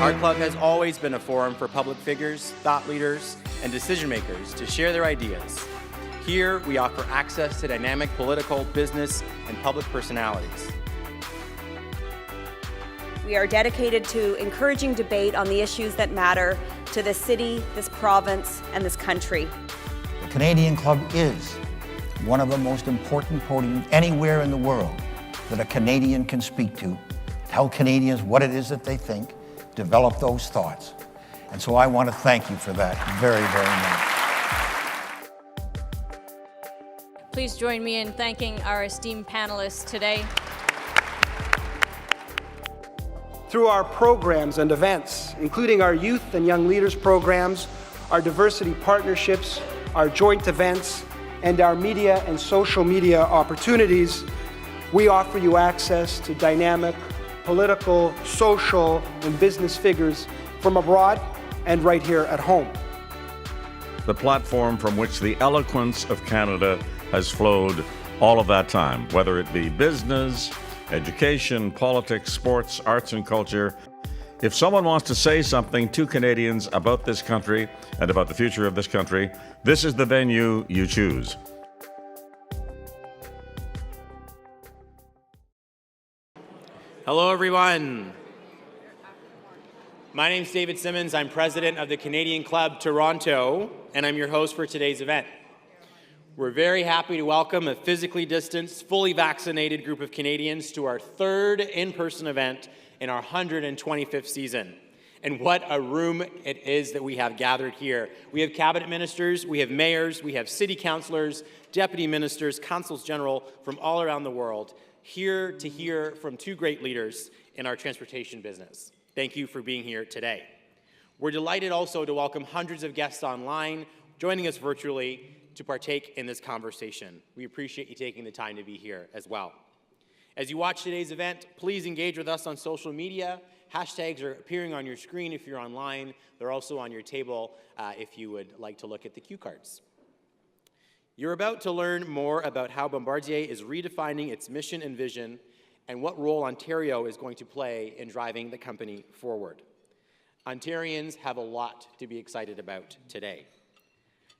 Our club has always been a forum for public figures, thought leaders, and decision makers to share their ideas. Here, we offer access to dynamic political, business, and public personalities. We are dedicated to encouraging debate on the issues that matter to this city, this province, and this country. The Canadian Club is one of the most important podiums anywhere in the world that a Canadian can speak to, tell Canadians what it is that they think, develop those thoughts. And so I want to thank you for that very, very much. Please join me in thanking our esteemed panelists today. Through our programs and events, including our youth and young leaders programs, our diversity partnerships, our joint events, and our media and social media opportunities, we offer you access to dynamic political, social, and business figures from abroad and right here at home. The platform from which the eloquence of Canada has flowed all of that time, whether it be business, education, politics, sports, arts, and culture. If someone wants to say something to Canadians about this country and about the future of this country, this is the venue you choose. Hello, everyone. My name is David Simmons. I'm president of the Canadian Club Toronto, and I'm your host for today's event. We're very happy to welcome a physically distanced, fully vaccinated group of Canadians to our third in-person event in our 125th season. And what a room it is that we have gathered here. We have cabinet ministers, we have mayors, we have city councillors, deputy ministers, consuls general from all around the world, here to hear from two great leaders in our transportation business. Thank you for being here today. We're delighted also to welcome hundreds of guests online, joining us virtually to partake in this conversation. We appreciate you taking the time to be here as well. As you watch today's event, please engage with us on social media. Hashtags are appearing on your screen if you're online. They're also on your table if you would like to look at the cue cards. You're about to learn more about how Bombardier is redefining its mission and vision and what role Ontario is going to play in driving the company forward. Ontarians have a lot to be excited about today.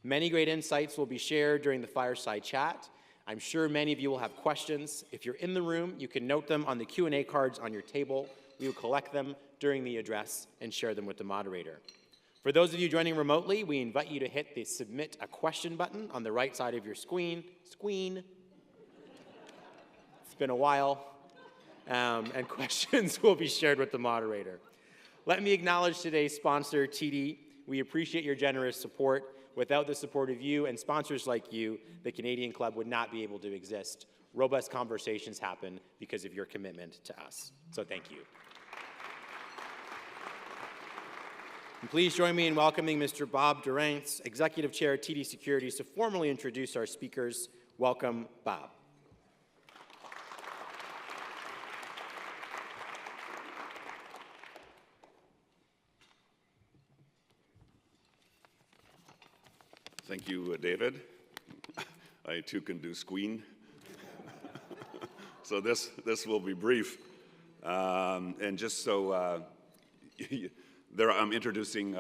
Many great insights will be shared during the fireside chat. I'm sure many of you will have questions. If you're in the room, you can note them on the Q&A cards on your table. We will collect them during the address and share them with the moderator. For those of you joining remotely, we invite you to hit the Submit a Question button on the right side of your screen. It's been a while, and questions will be shared with the moderator. Let me acknowledge today's sponsor, TD. We appreciate your generous support. Without the support of you and sponsors like you, the Canadian Club would not be able to exist. Robust conversations happen because of your commitment to us. So thank you. And please join me in welcoming Mr. Bob Durance, Executive Chair, TD Securities, to formally introduce our speakers. Welcome, Bob. Thank you, David. I too can do squeen. So this will be brief. And just so I'm introducing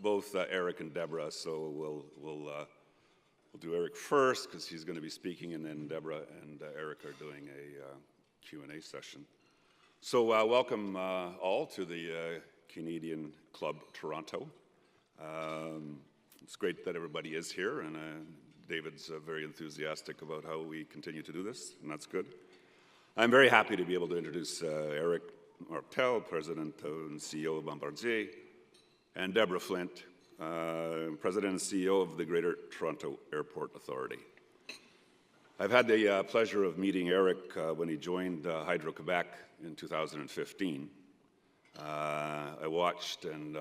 both Eric and Deborah. So we'll do Eric first because he's going to be speaking, and then Deborah and Eric are doing a Q&A session. So welcome all to the Canadian Club Toronto. It's great that everybody is here, and David's very enthusiastic about how we continue to do this, and that's good. I'm very happy to be able to introduce Éric Martel, President and CEO of Bombardier, and Deborah Flint, President and CEO of the Greater Toronto Airport Authority. I've had the pleasure of meeting Éric when he joined Hydro-Quebec in 2015. I watched and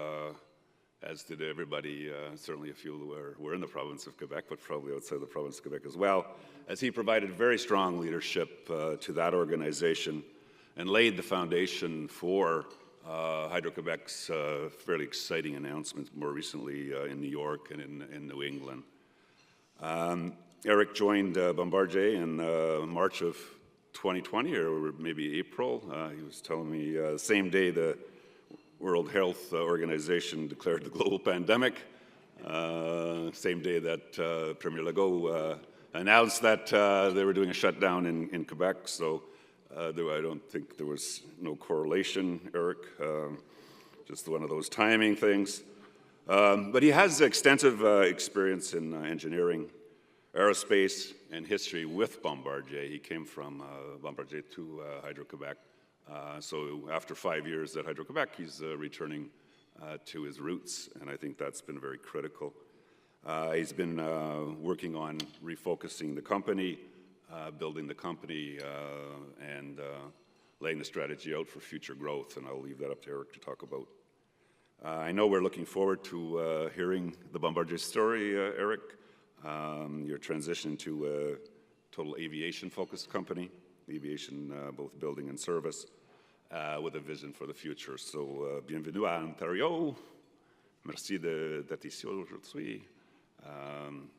as did everybody, certainly a few were in the province of Quebec, but probably outside the province of Quebec as well, as he provided very strong leadership to that organization and laid the foundation for Hydro-Quebec's fairly exciting announcements more recently in New York and in New England. Éric joined Bombardier in March of 2020, or maybe April. He was telling me the same day World Health Organization declared the global pandemic. Same day that Premier Legault announced that they were doing a shutdown in Quebec. So I don't think there was no correlation, Eric, just one of those timing things. But he has extensive experience in engineering, aerospace, and history with Bombardier. He came from Bombardier to Hydro-Quebec. So after 5 years at Hydro-Quebec, he's returning to his roots, and I think that's been very critical. He's been working on refocusing the company, building the company, and laying the strategy out for future growth, and I'll leave that up to Eric to talk about. I know we're looking forward to hearing the Bombardier story, Eric, your transition to a total aviation-focused company, aviation both building and service, with a vision for the future. So, bienvenue à Ontario. Merci d'être ici aujourd'hui.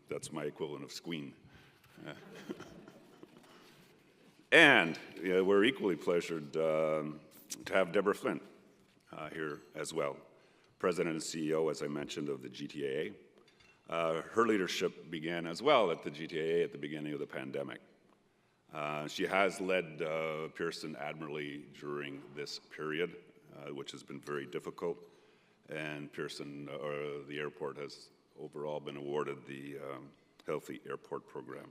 That's my equivalent of squeen. And we're equally pleasured to have Deborah Flint here as well, President and CEO, as I mentioned, of the GTAA. Her leadership began as well at the GTAA at the beginning of the pandemic. She has led Pearson admirably during this period, which has been very difficult, and Pearson, or the airport, has overall been awarded the Healthy Airport Program.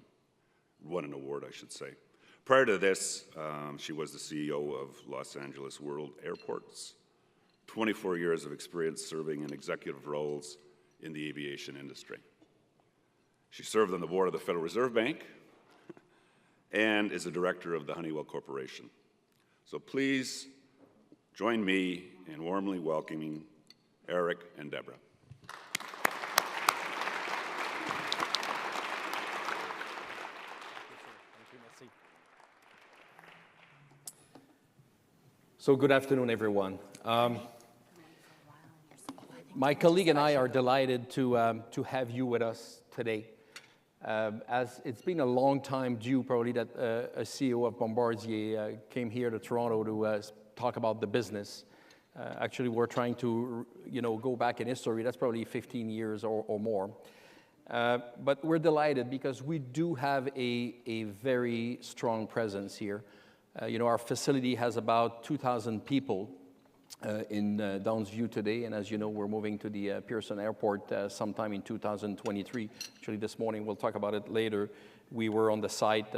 Won an award, I should say. Prior to this, she was the CEO of Los Angeles World Airports, 24 years of experience serving in executive roles in the aviation industry. She served on the board of the Federal Reserve Bank and is a director of the Honeywell Corporation. So please join me in warmly welcoming Eric and Deborah. So good afternoon, everyone. My colleague and I are delighted to have you with us today. As it's been a long time due, probably, that a CEO of Bombardier came here to Toronto to talk about the business. Actually, we're trying to, go back in history. That's probably 15 years or more. But we're delighted because we do have a very strong presence here. Our facility has about 2,000 people in Downsview today, and as you know, we're moving to the Pearson Airport sometime in 2023. Actually, this morning, we'll talk about it later. We were on the site,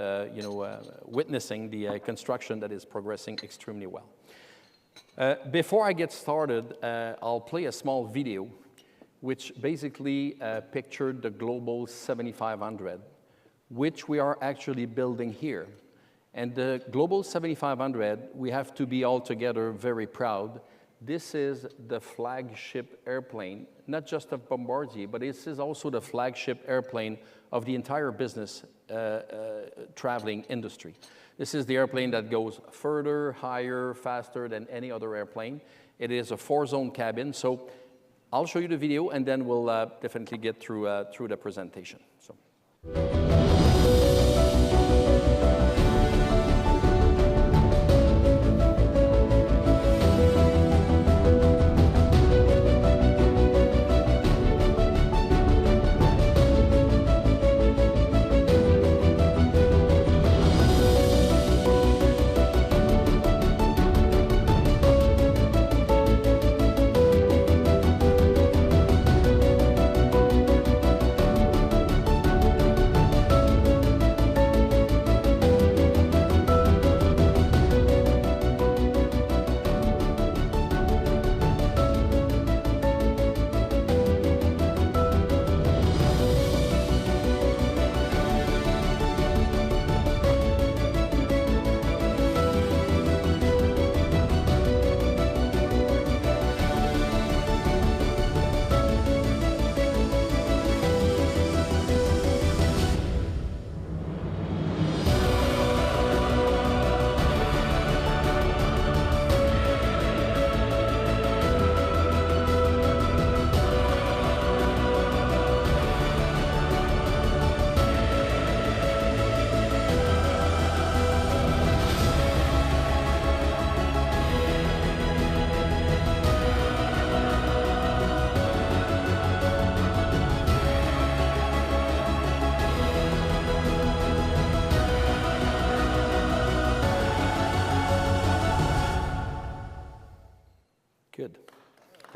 witnessing the construction that is progressing extremely well. Before I get started, I'll play a small video which basically pictured the Global 7500, which we are actually building here. And the Global 7500, we have to be all together very proud. This is the flagship airplane, not just of Bombardier, but this is also the flagship airplane of the entire business traveling industry. This is the airplane that goes further, higher, faster than any other airplane. It is a 4-zone cabin. So I'll show you the video, and then we'll definitely get through the presentation. So.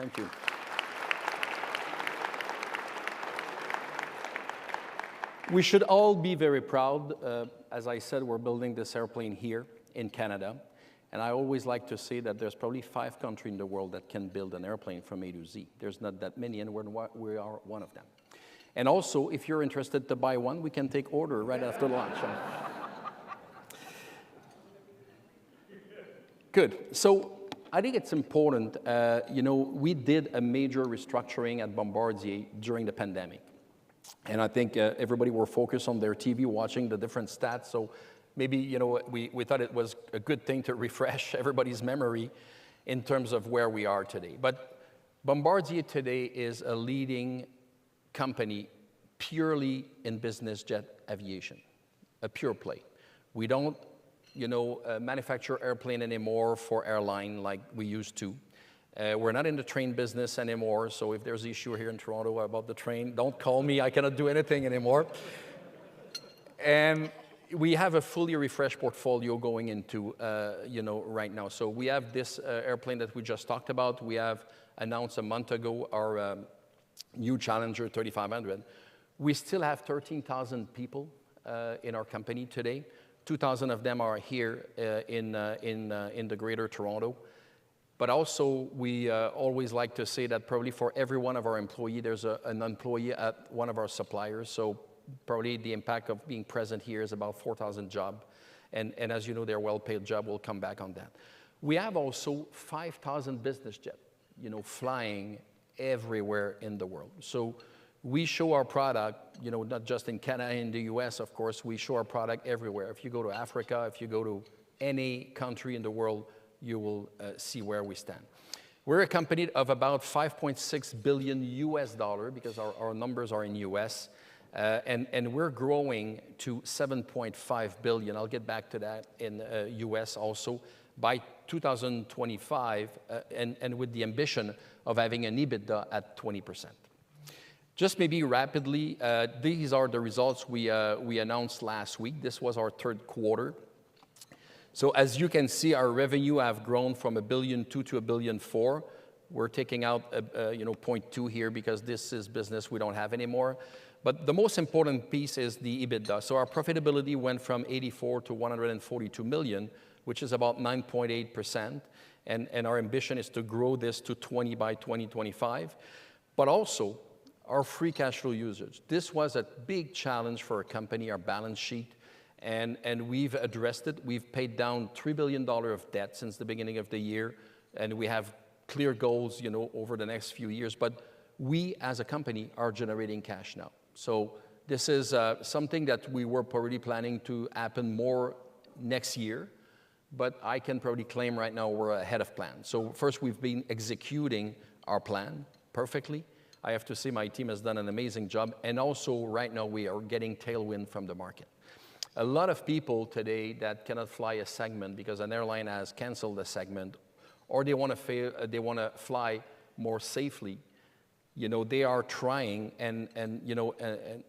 Thank you. We should all be very proud. As I said, we're building this airplane here in Canada. And I always like to say that there's probably 5 countries in the world that can build an airplane from A to Z. There's not that many, and we are one of them. And also, if you're interested to buy one, we can take order right after launch. Good. So I think it's important, we did a major restructuring at Bombardier during the pandemic. And I think everybody were focused on their TV watching the different stats. So maybe, we thought it was a good thing to refresh everybody's memory in terms of where we are today. But Bombardier today is a leading company purely in business jet aviation, a pure play. We don't, manufacture airplane anymore for airline like we used to. We're not in the train business anymore, so if there's an issue here in Toronto about the train, don't call me, I cannot do anything anymore. And we have a fully refreshed portfolio going into, right now. So we have this airplane that we just talked about. We have announced a month ago our new Challenger 3500. We still have 13,000 people in our company today. 2,000 of them are here in the Greater Toronto. But also, we always like to say that probably for every one of our employees, there's an employee at one of our suppliers. So probably the impact of being present here is about 4,000 jobs. And as you know, they're well-paid job. We'll come back on that. We have also 5,000 business jets, flying everywhere in the world. So we show our product, not just in Canada, in the US, of course, we show our product everywhere. If you go to Africa, if you go to any country in the world, you will see where we stand. We're a company of about $5.6 billion US because our numbers are in US, and we're growing to $7.5 billion. I'll get back to that in US also by 2025, and with the ambition of having an EBITDA at 20%. Just maybe rapidly, these are the results we announced last week. This was our third quarter. So as you can see, our revenue have grown from $1.2 billion to $1.4 billion. We're taking out 0.2 here because this is business we don't have anymore. But the most important piece is the EBITDA. So our profitability went from 84 to 142 million, which is about 9.8%. And our ambition is to grow this to 20 by 2025. But also, our free cash flow usage. This was a big challenge for a company, our balance sheet. And we've addressed it. We've paid down $3 billion of debt since the beginning of the year, and we have clear goals, over the next few years. But we, as a company, are generating cash now. So this is something that we were probably planning to happen more next year, but I can probably claim right now we're ahead of plan. So first, we've been executing our plan perfectly. I have to say my team has done an amazing job, and also right now we are getting tailwind from the market. A lot of people today that cannot fly a segment because an airline has canceled a segment, or they want to fly more safely. They are trying and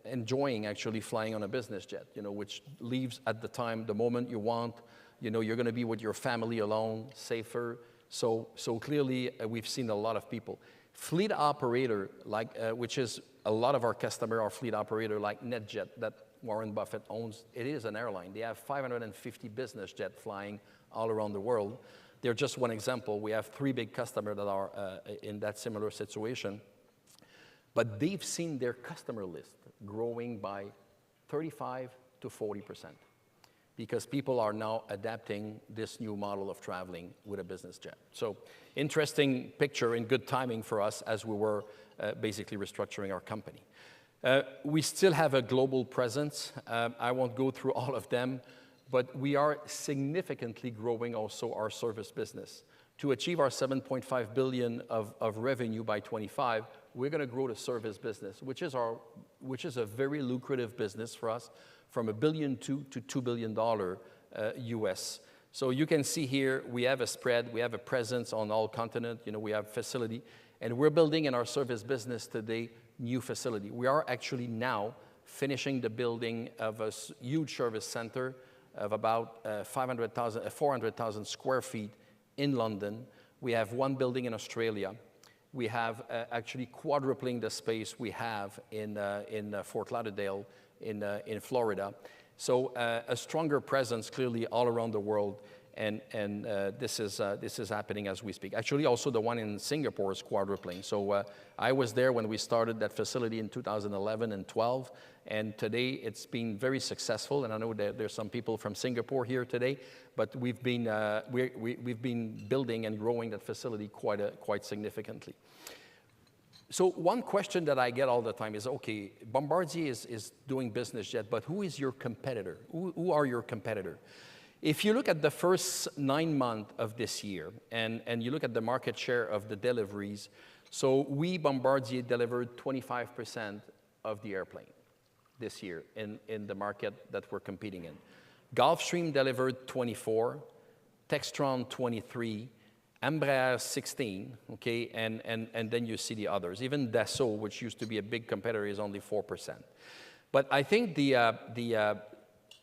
enjoying actually flying on a business jet. Which leaves at the moment you want. You're going to be with your family alone, safer. So clearly we've seen a lot of people. Fleet operator, which is a lot of our customer, our fleet operator like NetJet that Warren Buffett owns, it is an airline. They have 550 business jet flying all around the world. They're just one example. We have 3 big customers that are in that similar situation. But they've seen their customer list growing by 35 to 40% because people are now adapting this new model of traveling with a business jet. So interesting picture and good timing for us as we were basically restructuring our company. We still have a global presence. I won't go through all of them, but we are significantly growing also our service business. To achieve our 7.5 billion of revenue by 25, we're going to grow the service business, which is a very lucrative business for us, from $1.2 billion to $2 billion US. So you can see here we have a spread, we have a presence on all continents, we have facility, and we're building in our service business today new facility. We are actually now finishing the building of a huge service center of about 400,000 square feet in London. We have 1 building in Australia, we have actually quadrupling the space we have in Fort Lauderdale in Florida. So a stronger presence clearly all around the world, and this is happening as we speak. Actually, also the one in Singapore is quadrupling. So I was there when we started that facility in 2011 and 12, and today it's been very successful. And I know that there's some people from Singapore here today, but we've been building and growing that facility quite significantly. So one question that I get all the time is, okay, Bombardier is doing business jet, but who is your competitor? Who are your competitor? If you look at the first 9 months of this year, and you look at the market share of the deliveries, so we, Bombardier, delivered 25% of the airplane this year in the market that we're competing in. Gulfstream delivered 24, Textron 23, Embraer 16, okay, and then you see the others. Even Dassault, which used to be a big competitor, is only 4%. But I think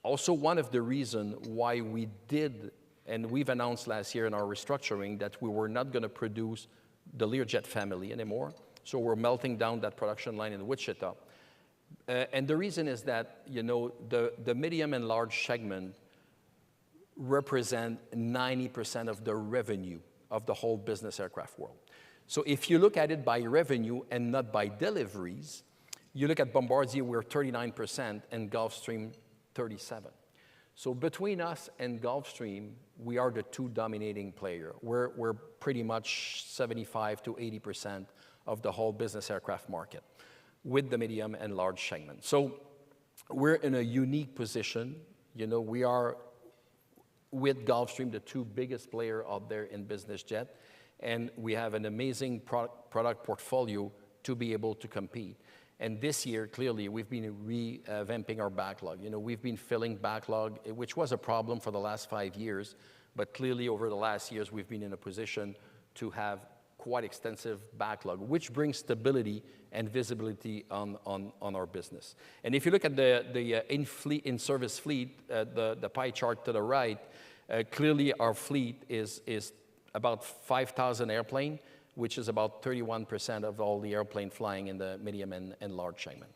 also one of the reasons why we did, and we've announced last year in our restructuring, that we were not going to produce the Learjet family anymore, so we're melting down that production line in Wichita. And the reason is that, you know, the medium and large segment represent 90% of the revenue of the whole business aircraft world. So if you look at it by revenue and not by deliveries, you look at Bombardier, we're 39%, and Gulfstream 37%. So between us and Gulfstream, we are the two dominating players. We're pretty much 75 to 80% of the whole business aircraft market with the medium and large segment. So we're in a unique position. You know, we are, with Gulfstream, the two biggest players out there in business jet, and we have an amazing product portfolio to be able to compete. And this year, clearly, we've been revamping our backlog. You know, we've been filling backlog, which was a problem for the last 5 years, but clearly over the last years, we've been in a position to have quite extensive backlog, which brings stability and visibility on our business. And if you look at the in-service fleet, the pie chart to the right, clearly our fleet is about 5,000 airplanes, which is about 31% of all the airplane flying in the medium and large segment.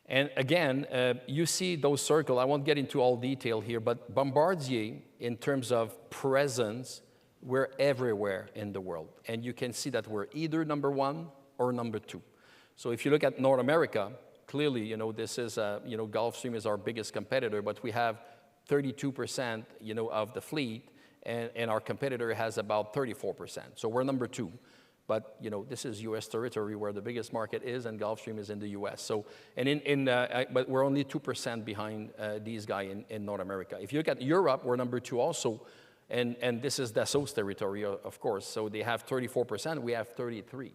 And again, you see those circles. I won't get into all detail here, but Bombardier, in terms of presence, we're everywhere in the world. And you can see that we're either number one or number two. So if you look at North America, clearly, you know, this is, you know, Gulfstream is our biggest competitor, but we have 32%, you know, of the fleet, and our competitor has about 34%. So we're number two. But, you know, this is U.S. territory where the biggest market is, and Gulfstream is in the U.S. So, and but we're only 2% behind these guys in North America. If you look at Europe, we're number two also, and this is Dassault's territory, of course. So they have 34%, we have 33%.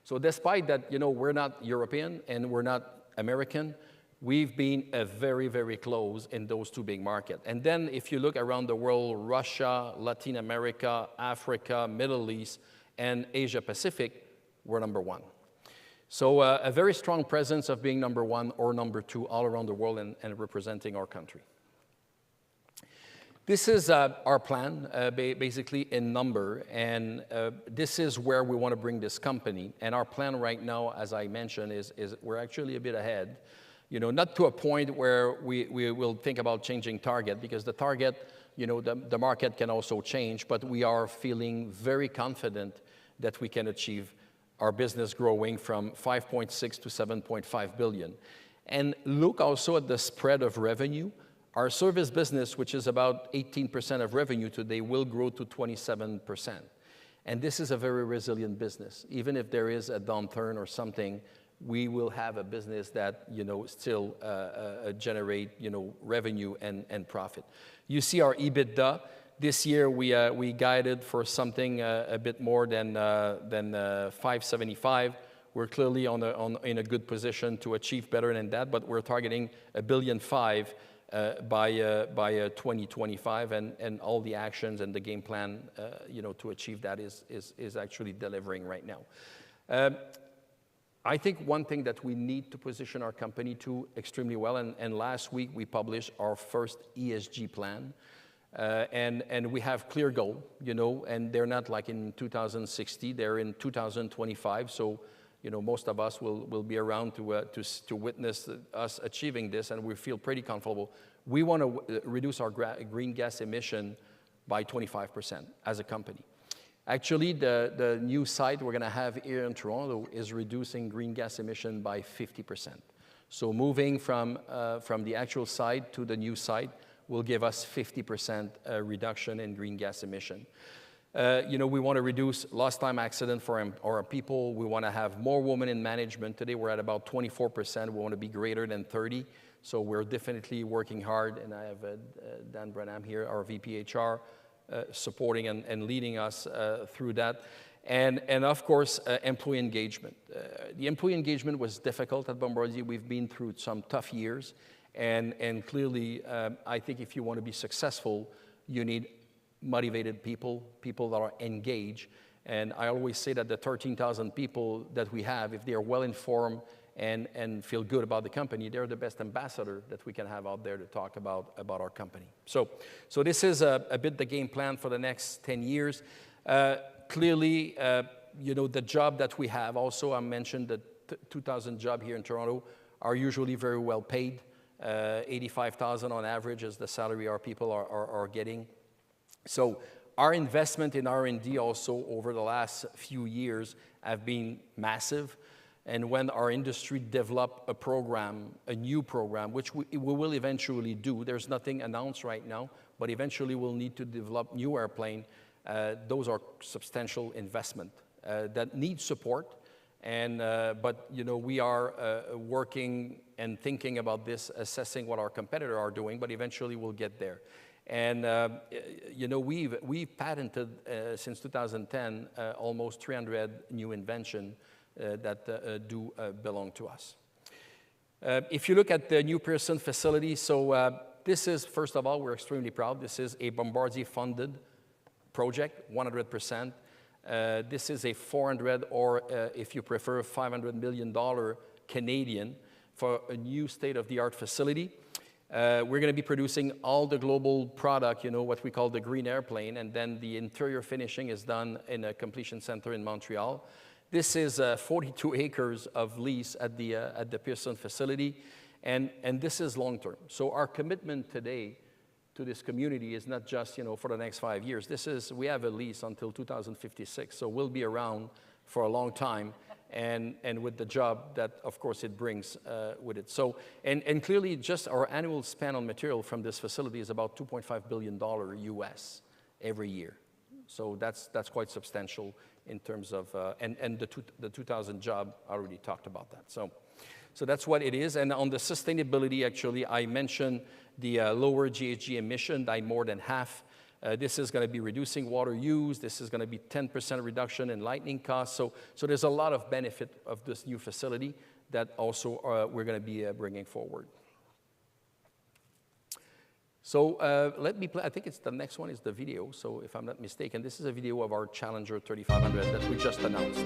So despite that, you know, we're not European and we're not American, we've been very, very close in those two big markets. And then if you look around the world, Russia, Latin America, Africa, Middle East, and Asia Pacific, we're number one. So a very strong presence of being number one or number two all around the world and representing our country. This is our plan, basically in number, and this is where we want to bring this company. And our plan right now, as I mentioned, is we're actually a bit ahead. You know, not to a point where we will think about changing target, because the target, you know, the market can also change, but we are feeling very confident that we can achieve our business growing from 5.6 to 7.5 billion. And look also at the spread of revenue. Our service business, which is about 18% of revenue today, will grow to 27%. And this is a very resilient business. Even if there is a downturn or something, we will have a business that, you know, still generate, you know, revenue and profit. You see our EBITDA. This year we guided for something a bit more than 575. We're clearly in a good position to achieve better than that, but we're targeting $1.5 billion by 2025, and all the actions and the game plan, you know, to achieve that is actually delivering right now. I think one thing that we need to position our company to extremely well, and last week we published our first ESG plan. And we have clear goal, and they're not like in 2060, they're in 2025. So, most of us will be around to witness us achieving this, and we feel pretty comfortable. We want to reduce our green gas emission by 25% as a company. Actually, the new site we're going to have here in Toronto is reducing green gas emission by 50%. So moving from the actual site to the new site will give us 50% reduction in green gas emission. We want to reduce lost time accident for our people. We want to have more women in management. Today we're at about 24%. We want to be greater than 30. So we're definitely working hard. And I have Dan Branham here, our VP HR, supporting and leading us through that. And of course, employee engagement. The employee engagement was difficult at Bombardier. We've been through some tough years. And clearly, I think if you want to be successful, you need motivated people that are engaged. And I always say that the 13,000 people that we have, if they are well informed and feel good about the company, they're the best ambassador that we can have out there to talk about our company. So this is a bit the game plan for the next 10 years. Clearly, the job that we have, also I mentioned that 2,000 jobs here in Toronto are usually very well paid. 85,000 on average is the salary our people are getting. So our investment in R&D also over the last few years have been massive. And when our industry develop a new program, which we will eventually do, there's nothing announced right now, but eventually we'll need to develop new airplane. Those are substantial investment that need support. But we are working and thinking about this, assessing what our competitors are doing, but eventually we'll get there. And we've patented since 2010 almost 300 new inventions that do belong to us. If you look at the new Pearson facility, so this is, first of all, we're extremely proud. This is a Bombardier-funded project, 100%. This is a 400 or, if you prefer, $500 million Canadian for a new state-of-the-art facility. We're going to be producing all the global product, what we call the green airplane, and then the interior finishing is done in a completion center in Montreal. This is 42 acres of lease at the Pearson facility, and this is long-term. So our commitment today to this community is not just, for the next 5 years. We have a lease until 2056, so we'll be around for a long time, and with the job that, of course, it brings with it. So, and clearly, just our annual spend on material from this facility is about $2.5 billion US every year. So that's quite substantial in terms of, and the 2,000 job, I already talked about that. So that's what it is. And on the sustainability, actually, I mentioned the lower GHG emission by more than half. This is going to be reducing water use. This is going to be 10% reduction in lightning costs. So there's a lot of benefit of this new facility that also we're going to be bringing forward. So let me play, I think it's the next one is the video. So if I'm not mistaken, this is a video of our Challenger 3500 that we just announced.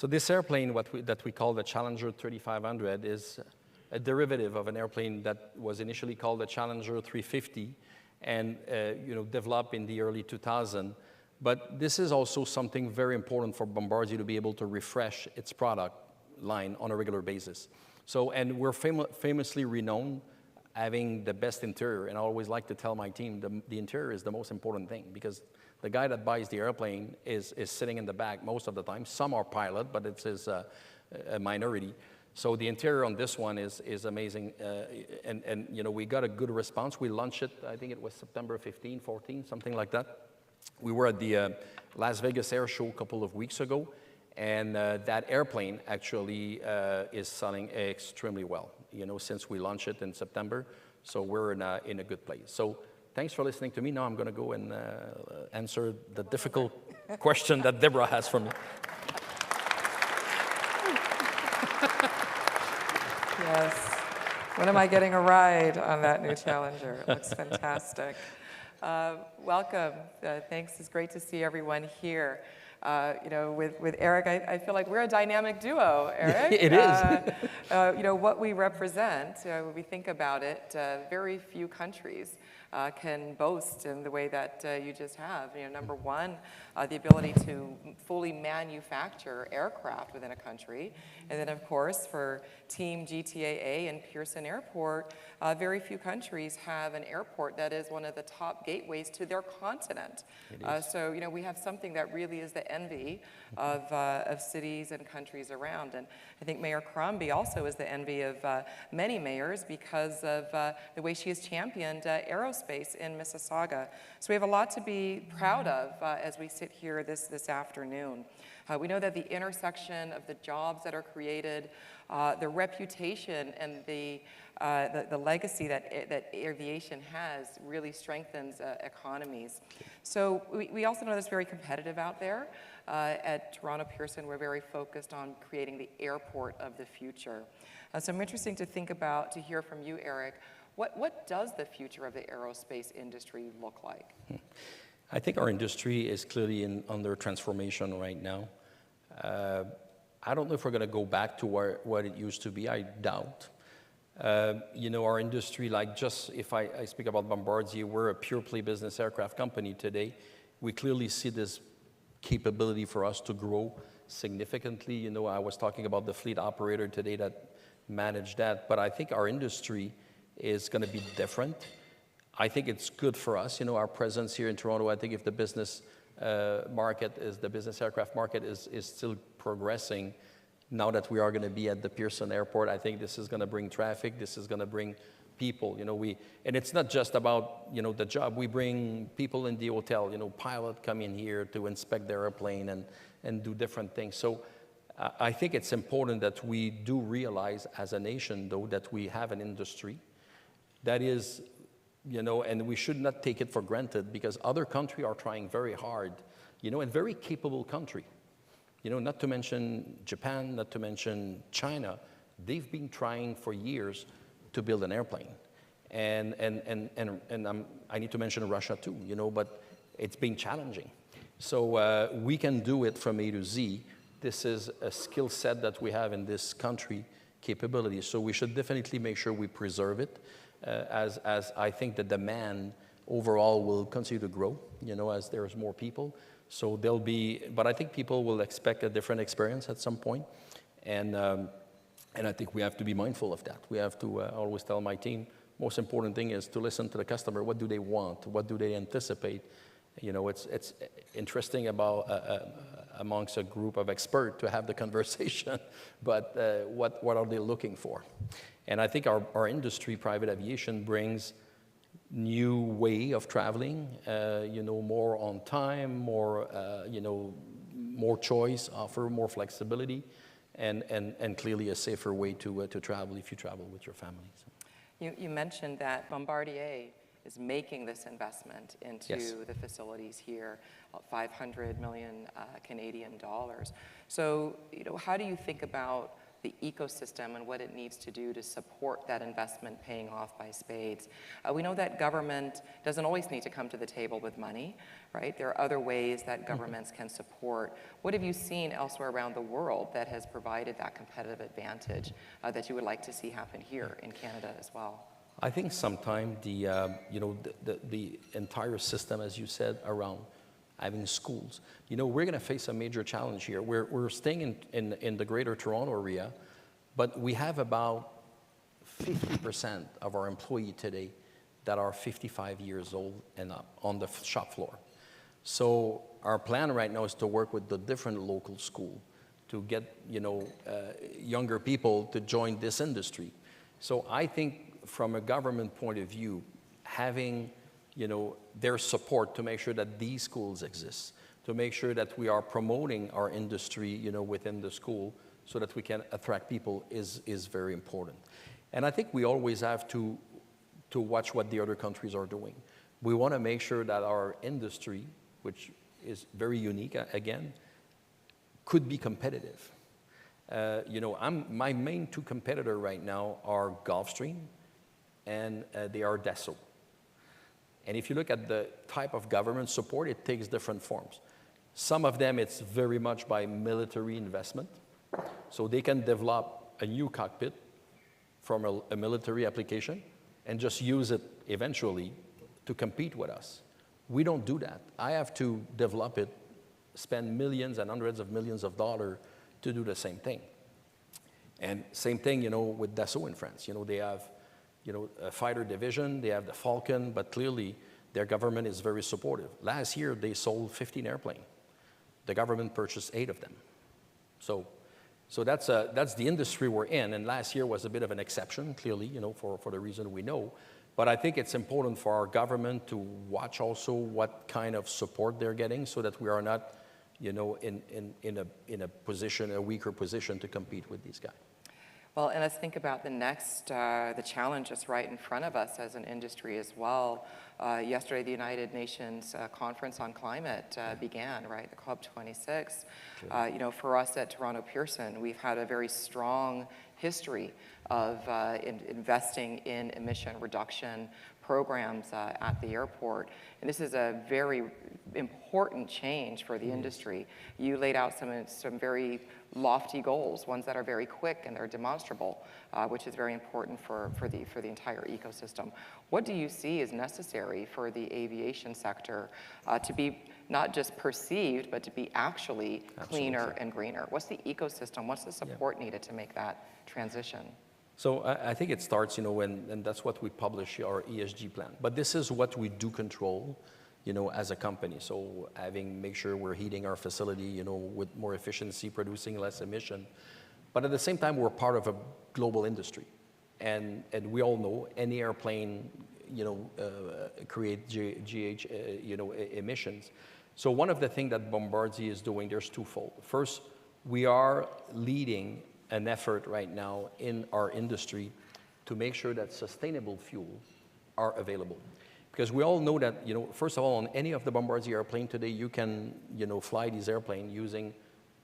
So this airplane, that we call the Challenger 3500, is a derivative of an airplane that was initially called the Challenger 350 and developed in the early 2000s. But this is also something very important for Bombardier to be able to refresh its product line on a regular basis. So, and we're famously renowned having the best interior, and I always like to tell my team the interior is the most important thing, because the guy that buys the airplane is sitting in the back most of the time. Some are pilot, but it's a minority. So the interior on this one is amazing, and we got a good response. We launched it, I think it was September 15, 14, something like that. We were at the Las Vegas Air Show a couple of weeks ago, and that airplane actually is selling extremely well, since we launched it in September. So we're in a good place. So thanks for listening to me. Now I'm going to go and answer the difficult question that Deborah has for me. Yes. When am I getting a ride on that new Challenger? It looks fantastic. Welcome. Thanks. It's great to see everyone here. With Eric, I feel like we're a dynamic duo, Eric. It is. What we represent, when we think about it, very few countries can boast in the way that you just have. Number one, the ability to fully manufacture aircraft within a country. And then, of course, for Team GTAA and Pearson Airport, very few countries have an airport that is one of the top gateways to their continent. So, we have something that really is the envy of cities and countries around. And I think Mayor Crombie also is the envy of many mayors because of the way she has championed aerospace in Mississauga. So we have a lot to be proud of as we sit here this afternoon. We know that the intersection of the jobs that are created, the reputation and the legacy that aviation has really strengthens economies. So we also know that it's very competitive out there. At Toronto Pearson, we're very focused on creating the airport of the future. So I'm interested to hear from you, Eric. What does the future of the aerospace industry look like? I think our industry is clearly under transformation right now. I don't know if we're going to go back to what it used to be. I doubt. Our industry, if I speak about Bombardier, we're a pure play business aircraft company today. We clearly see this capability for us to grow significantly. I was talking about the fleet operator today that managed that, but I think our industry is going to be different. I think it's good for us, our presence here in Toronto. I think if the business business aircraft market is still progressing, now that we are going to be at the Pearson Airport, I think this is going to bring traffic. This is going to bring people. And it's not just about the job. We bring people in the hotel. Pilot come in here to inspect their airplane and do different things. So I think it's important that we do realize as a nation, though, that we have an industry that is, and we should not take it for granted, because other countries are trying very hard, and very capable country. Not to mention Japan, not to mention China. They've been trying for years to build an airplane. And I need to mention Russia too, but it's been challenging. So we can do it from A to Z. This is a skill set that we have in this country, capability. So we should definitely make sure we preserve it, as I think the demand overall will continue to grow, as there's more people. So but I think people will expect a different experience at some point. And I think we have to be mindful of that. We have to always tell my team, most important thing is to listen to the customer. What do they want? What do they anticipate? It's interesting about amongst a group of experts to have the conversation, but what are they looking for? And I think our industry, private aviation, brings new way of traveling, more on time, more choice, offer more flexibility, and clearly a safer way to travel if you travel with your family. So. You mentioned that Bombardier is making this investment into the facilities here, 500 million Canadian dollars. So, how do you think about the ecosystem and what it needs to do to support that investment paying off by spades. We know that government doesn't always need to come to the table with money, right? There are other ways that governments can support. What have you seen elsewhere around the world that has provided that competitive advantage that you would like to see happen here in Canada as well? I think sometimes the entire system, as you said, around having schools. We're going to face a major challenge here. We're staying in the Greater Toronto area, but we have about 50% of our employees today that are 55 years old and up on the shop floor. So our plan right now is to work with the different local schools to get younger people to join this industry. So I think from a government point of view, having their support to make sure that these schools exist, to make sure that we are promoting our industry within the school so that we can attract people is very important. And I think we always have to watch what the other countries are doing. We want to make sure that our industry, which is very unique again, could be competitive. My main two competitors right now are Gulfstream and they are Dassault. And if you look at the type of government support, it takes different forms. Some of them, it's very much by military investment. So they can develop a new cockpit from a military application and just use it eventually to compete with us. We don't do that. I have to develop it, spend millions and hundreds of millions of dollars to do the same thing. And same thing, with Dassault in France. They have a fighter division, they have the Falcon, but clearly their government is very supportive. Last year, they sold 15 airplanes. The government purchased 8 of them. So that's the industry we're in, and last year was a bit of an exception, clearly, for the reason we know. But I think it's important for our government to watch also what kind of support they're getting so that we are not, in a position, a weaker position to compete with these guys. Well, and let's think about the challenge that's right in front of us as an industry as well. Yesterday, the United Nations Conference on Climate began, right, the COP26. For us at Toronto Pearson, we've had a very strong history of investing in emission reduction programs at the airport. And this is a very important change for the industry. You laid out some very lofty goals, ones that are very quick and they're demonstrable, which is very important for the entire ecosystem. What do you see as necessary for the aviation sector to be not just perceived, but to be actually cleaner and greener? What's the ecosystem? What's the support needed to make that transition? So I think it starts, and that's what we publish, our ESG plan. But this is what we do control, as a company. So make sure we're heating our facility, with more efficiency, producing less emission. But at the same time, we're part of a global industry. And we all know any airplane, create emissions. So one of the things that Bombardier is doing, there's twofold. First, we are leading an effort right now in our industry to make sure that sustainable fuels are available. Because we all know that, first of all, on any of the Bombardier airplane today, you can, fly these airplanes using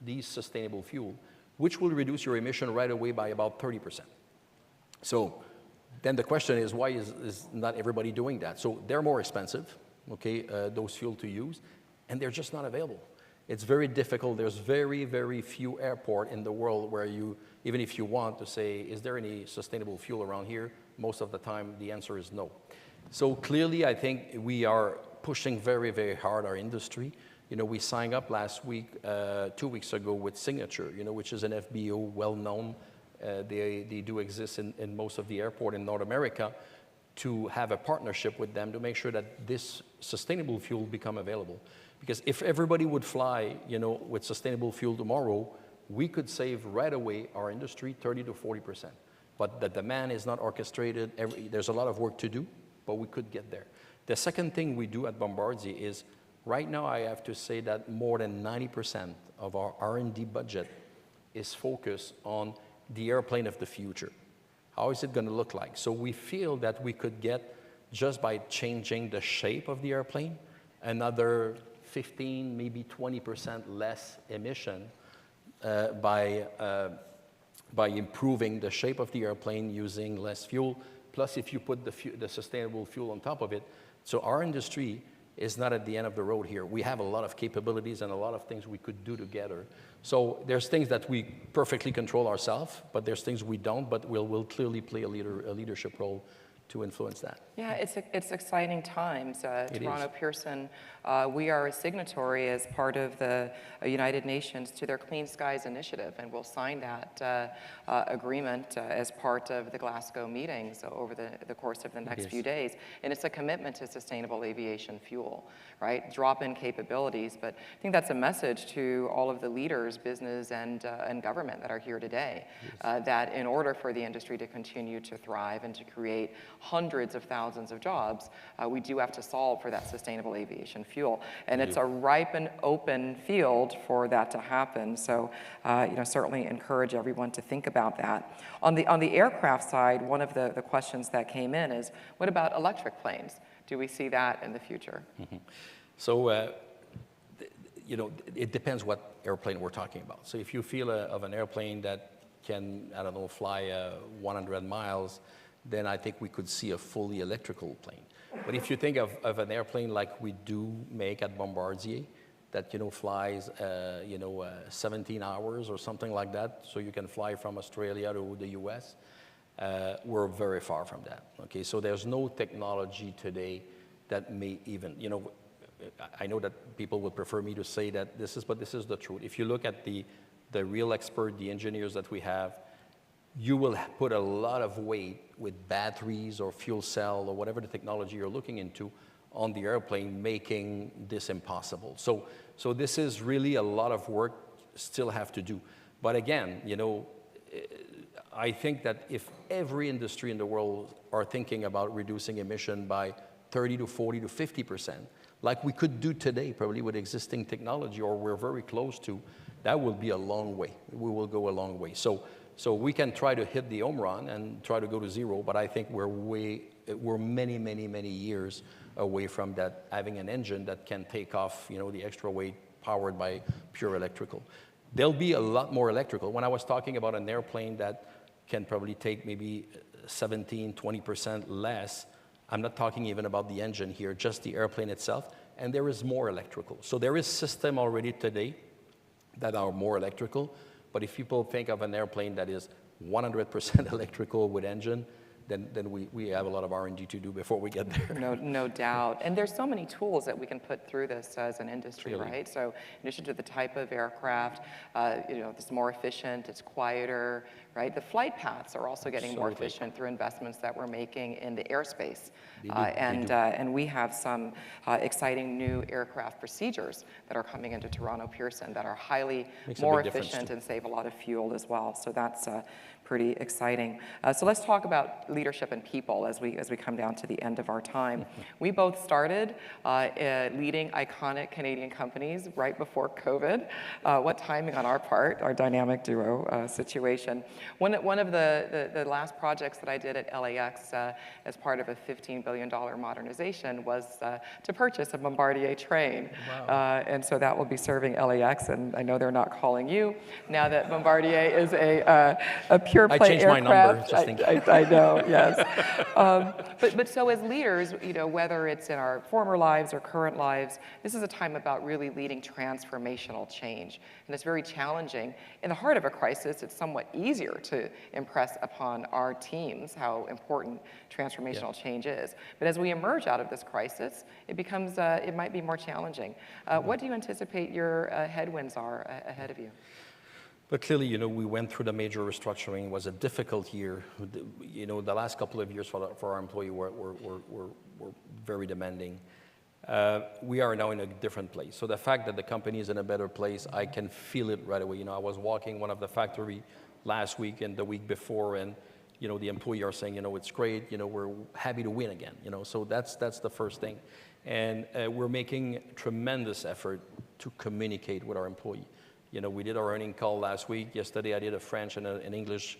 these sustainable fuel, which will reduce your emission right away by about 30%. So then the question is, why is not everybody doing that? So they're more expensive, those fuel to use, and they're just not available. It's very difficult. There's very, very few airports in the world where even if you want to say, is there any sustainable fuel around here? Most of the time, the answer is no. So clearly, I think we are pushing very, very hard our industry. We signed up last week, 2 weeks ago with Signature, which is an FBO well-known. They do exist in most of the airports in North America, to have a partnership with them to make sure that this sustainable fuel become available. Because if everybody would fly, with sustainable fuel tomorrow, we could save right away our industry 30 to 40%. But the demand is not orchestrated. There's a lot of work to do, but we could get there. The second thing we do at Bombardier is, right now I have to say that more than 90% of our R&D budget is focused on the airplane of the future. How is it going to look like? So we feel that we could get, just by changing the shape of the airplane, another 15, maybe 20% less emission by by improving the shape of the airplane using less fuel, plus if you put the sustainable fuel on top of it. So our industry is not at the end of the road here. We have a lot of capabilities and a lot of things we could do together. So there's things that we perfectly control ourselves, but there's things we don't, but we'll clearly play a leadership role to influence that. Yeah, it's exciting times. Toronto is. Pearson, we are a signatory as part of the United Nations to their Clean Skies Initiative, and we'll sign that agreement as part of the Glasgow meetings over the course of the next few days. And it's a commitment to sustainable aviation fuel, right? Drop-in capabilities, but I think that's a message to all of the leaders, business and government that are here today, that in order for the industry to continue to thrive and to create hundreds of thousands of jobs, we do have to solve for that sustainable aviation fuel. And it's a ripe and open field for that to happen. So, certainly encourage everyone to think about that. On the aircraft side, one of the questions that came in is, what about electric planes? Do we see that in the future? Mm-hmm. So, it depends what airplane we're talking about. So if you feel of an airplane that can, I don't know, fly 100 miles, then I think we could see a fully electrical plane. But if you think of an airplane like we do make at Bombardier, that flies 17 hours or something like that, so you can fly from Australia to the US, we're very far from that. Okay, so there's no technology today that may even, I know that people would prefer me to say that but this is the truth. If you look at the real expert, the engineers that we have, you will put a lot of weight with batteries or fuel cell or whatever the technology you're looking into on the airplane, making this impossible. So this is really a lot of work still have to do. But again, I think that if every industry in the world are thinking about reducing emission by 30 to 40 to 50%, like we could do today probably with existing technology, or we're very close to, that will be a long way. We will go a long way. So we can try to hit the home run and try to go to zero, but I think we're many, many, many years away from that, having an engine that can take off, the extra weight powered by pure electrical. There'll be a lot more electrical. When I was talking about an airplane that can probably take maybe 17, 20% less, I'm not talking even about the engine here, just the airplane itself, and there is more electrical. So there is system already today that are more electrical. But if people think of an airplane that is 100% electrical with engine, then we have a lot of R&D to do before we get there. No doubt. And there's so many tools that we can put through this as an industry, Really? right? So in addition to the type of aircraft, it's more efficient, it's quieter, right? The flight paths are also getting more efficient through investments that we're making in the airspace. And we have some exciting new aircraft procedures that are coming into Toronto Pearson that are highly more efficient and save a lot of fuel as well. So that's pretty exciting. So let's talk about leadership and people as we come down to the end of our time. We both started leading iconic Canadian companies right before COVID. What timing on our part, our dynamic duo situation. One of the last projects that I did at LAX as part of a $15 billion modernization was to purchase a Bombardier train. Wow. And so that will be serving LAX, and I know they're not calling you now that Bombardier is a pure play aircraft. I changed my number, just in case. I know, yes. But so as leaders, whether it's in our former lives or current lives, this is a time about really leading transformational change. And it's very challenging. In the heart of a crisis, it's somewhat easier to impress upon our teams how important transformational change is. But as we emerge out of this crisis, it might be more challenging. What do you anticipate your headwinds are ahead of you? But clearly, we went through the major restructuring. It was a difficult year. The last couple of years for our employee were very demanding. We are now in a different place. So the fact that the company is in a better place, I can feel it right away. I was walking one of the factory last week and the week before, and the employee are saying, it's great. We're happy to win again. So that's the first thing, and we're making tremendous effort to communicate with our employee. We did our earnings call last week. Yesterday, I did a French and an English,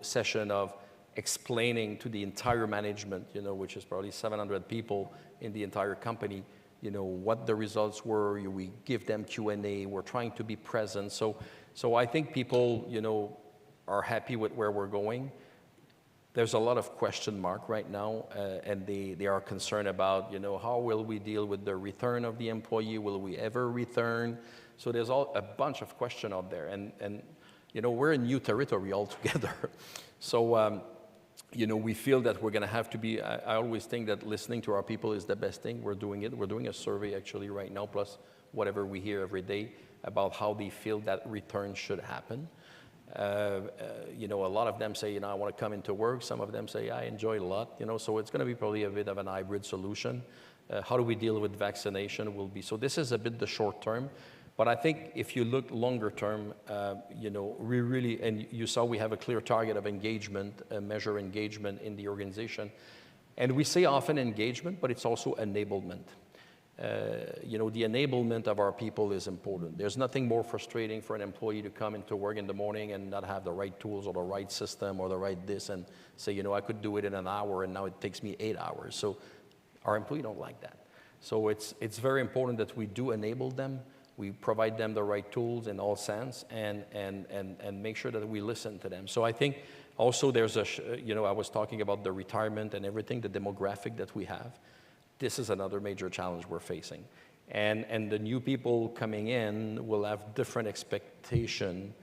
session of explaining to the entire management, which is probably 700 people in the entire company, what the results were. We give them Q&A. We're trying to be present. So I think people, are happy with where we're going. There's a lot of question mark right now, and they are concerned about, how will we deal with the return of the employee? Will we ever return? So there's a bunch of question out there, and we're in new territory altogether. So, we feel that we're going to have to be, I always think that listening to our people is the best thing. We're doing it. We're doing a survey actually right now, plus whatever we hear every day about how they feel that return should happen. A lot of them say, I want to come into work. Some of them say, I enjoy it a lot. So it's going to be probably a bit of an hybrid solution. How do we deal with vaccination will be, so this is a bit the short term. But I think if you look longer term, we really, and you saw we have a clear target of engagement, measure engagement in the organization. And we say often engagement, but it's also enablement. The enablement of our people is important. There's nothing more frustrating for an employee to come into work in the morning and not have the right tools or the right system or the right this and say, I could do it in an hour and now it takes me 8 hours. So our employees don't like that. So it's very important that we do enable them. We provide them the right tools in all sense and make sure that we listen to them. So I think also there's I was talking about the retirement and everything, the demographic that we have. This is another major challenge we're facing. And the new people coming in will have different expectation.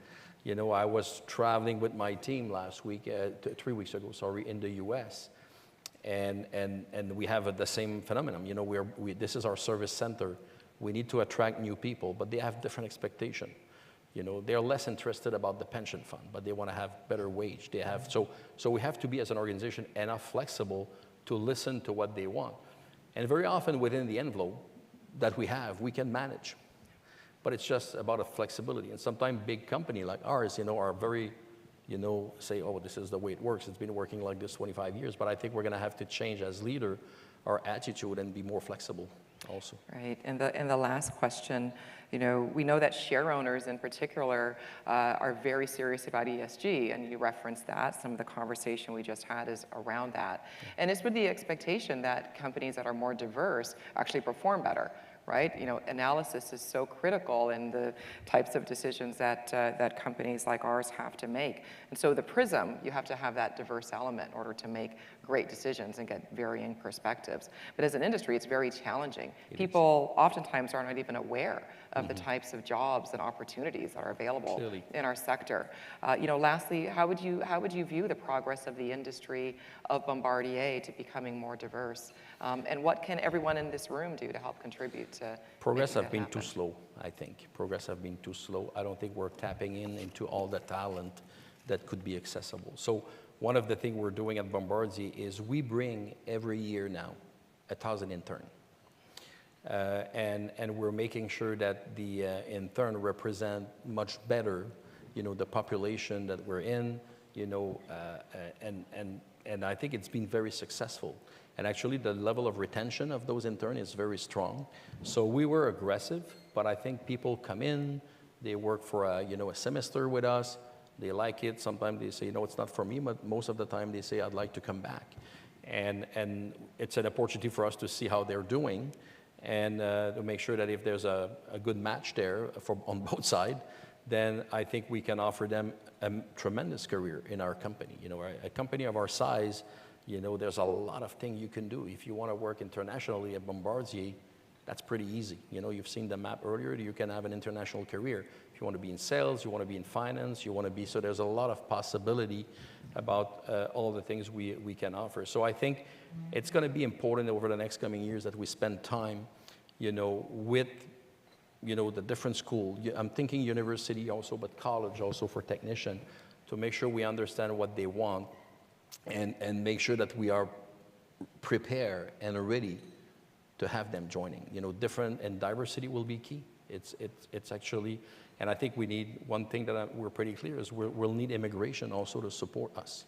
I was traveling with my team last week, 3 weeks ago, in the US. And we have the same phenomenon. This is our service center. We need to attract new people, but they have different expectation. They're less interested about the pension fund, but they want to have better wage. So we have to be, as an organization, enough flexible to listen to what they want. And very often within the envelope that we have, we can manage. But it's just about a flexibility. And sometimes big company like ours, are very, say, oh, this is the way it works. It's been working like this 25 years. But I think we're going to have to change as leader our attitude and be more flexible also. Right. And the last question, we know that share owners in particular are very serious about ESG, and you referenced that. Some of the conversation we just had is around that. And it's with the expectation that companies that are more diverse actually perform better. Right? Analysis is so critical in the types of decisions that companies like ours have to make. And so the prism, you have to have that diverse element in order to make great decisions and get varying perspectives. But as an industry, it's very challenging. People oftentimes are not even aware of the types of jobs and opportunities that are available in our sector. Lastly, how would you view the progress of the industry of Bombardier to becoming more diverse? And what can everyone in this room do to help contribute to Progress have been too slow, I think. Progress have been too slow. I don't think we're tapping into all the talent that could be accessible. So one of the things we're doing at Bombardier is we bring every year now 1,000 interns. And we're making sure that the intern represent much better, the population that we're in, and I think it's been very successful. And actually, the level of retention of those interns is very strong. So we were aggressive, but I think people come in, they work for a semester with us, they like it. Sometimes they say, it's not for me, but most of the time they say, I'd like to come back. And it's an opportunity for us to see how they're doing and to make sure that if there's a good match there on both sides, then I think we can offer them a tremendous career in our company. A company of our size, there's a lot of things you can do. If you want to work internationally at Bombardier, that's pretty easy. You've seen the map earlier. You can have an international career. If you want to be in sales, you want to be in finance, so there's a lot of possibility about all the things we can offer. So I think it's going to be important over the next coming years that we spend time, with, the different schools. I'm thinking university also, but college also for technician, to make sure we understand what they want and make sure that we are prepared and ready to have them joining. Different and diversity will be key. It's actually, and I think we need, one thing that we're pretty clear is we'll need immigration also to support us.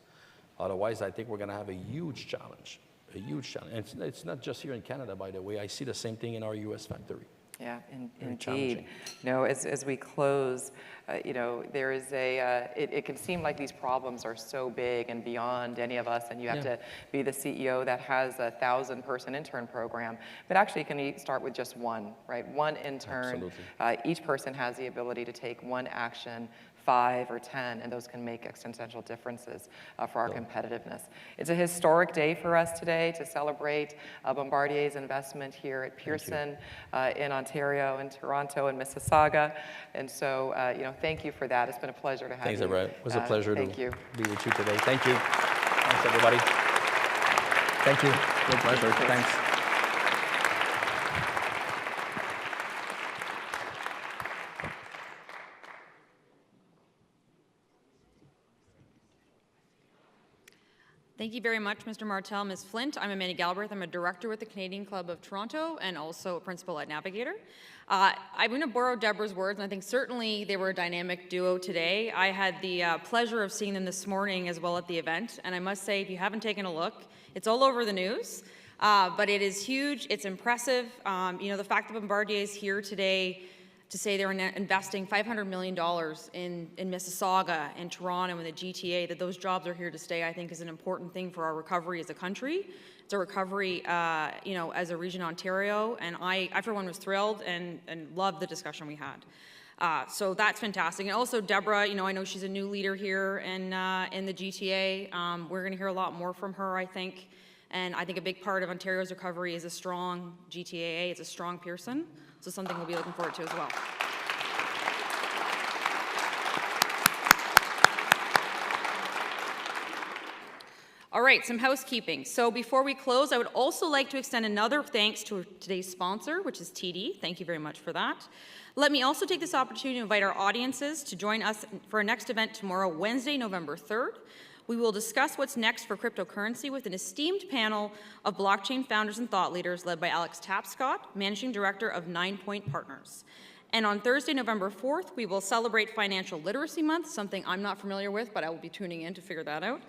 Otherwise, I think we're going to have a huge challenge. And it's not just here in Canada, by the way. I see the same thing in our U.S. factory. Yeah, indeed. As we close, there is it can seem like these problems are so big and beyond any of us, and you have to be the CEO that has a 1,000-person intern program. But actually, can you start with just one, right? One intern. Absolutely. Each person has the ability to take one action, 5 or 10, and those can make existential differences for our competitiveness. It's a historic day for us today to celebrate Bombardier's investment here at Pearson in Ontario, in Toronto, and Mississauga. And so, thank you for that. It's been a pleasure to have you. Thanks, Deborah. It was a pleasure to you. be with you today. Thank you. Thanks, everybody. Thank you. Good pleasure. Thanks. Thank you very much, Mr. Martel, Ms. Flint. I'm Amanda Galbraith. I'm a director with the Canadian Club of Toronto and also a principal at Navigator. I'm going to borrow Deborah's words, and I think certainly they were a dynamic duo today. I had the pleasure of seeing them this morning as well at the event, and I must say, if you haven't taken a look, it's all over the news, but it is huge, it's impressive. The fact that Bombardier is here today to say they're investing $500 million in Mississauga and Toronto and the GTA, that those jobs are here to stay, I think is an important thing for our recovery as a country. It's a recovery, as a region, Ontario, and I for one was thrilled and loved the discussion we had. So that's fantastic. And also Deborah, I know she's a new leader here in the GTA. We're gonna hear a lot more from her, I think. And I think a big part of Ontario's recovery is a strong GTAA, it's a strong Pearson. So something we'll be looking forward to as well. All right, some housekeeping. So before we close, I would also like to extend another thanks to today's sponsor, which is TD. Thank you very much for that. Let me also take this opportunity to invite our audiences to join us for our next event tomorrow, Wednesday, November 3rd. We will discuss what's next for cryptocurrency with an esteemed panel of blockchain founders and thought leaders led by Alex Tapscott, Managing Director of 9 Point Partners. And on Thursday, November 4th, we will celebrate Financial Literacy Month, something I'm not familiar with, but I will be tuning in to figure that out,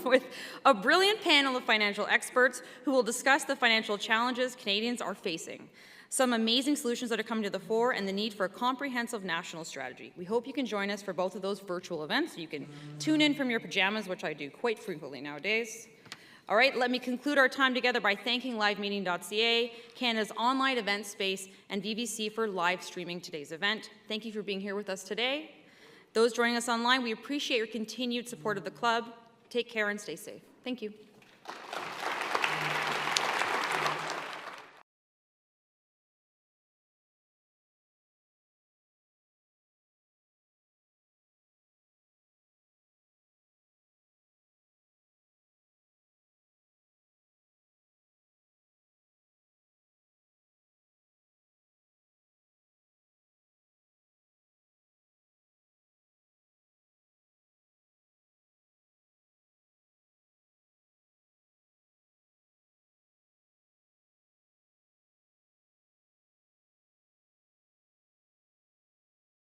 with a brilliant panel of financial experts who will discuss the financial challenges Canadians are facing, some amazing solutions that are coming to the fore, and the need for a comprehensive national strategy. We hope you can join us for both of those virtual events. You can tune in from your pajamas, which I do quite frequently nowadays. All right, let me conclude our time together by thanking livemeeting.ca, Canada's online event space, and VBC for live streaming today's event. Thank you for being here with us today. Those joining us online, we appreciate your continued support of the club. Take care and stay safe. Thank you.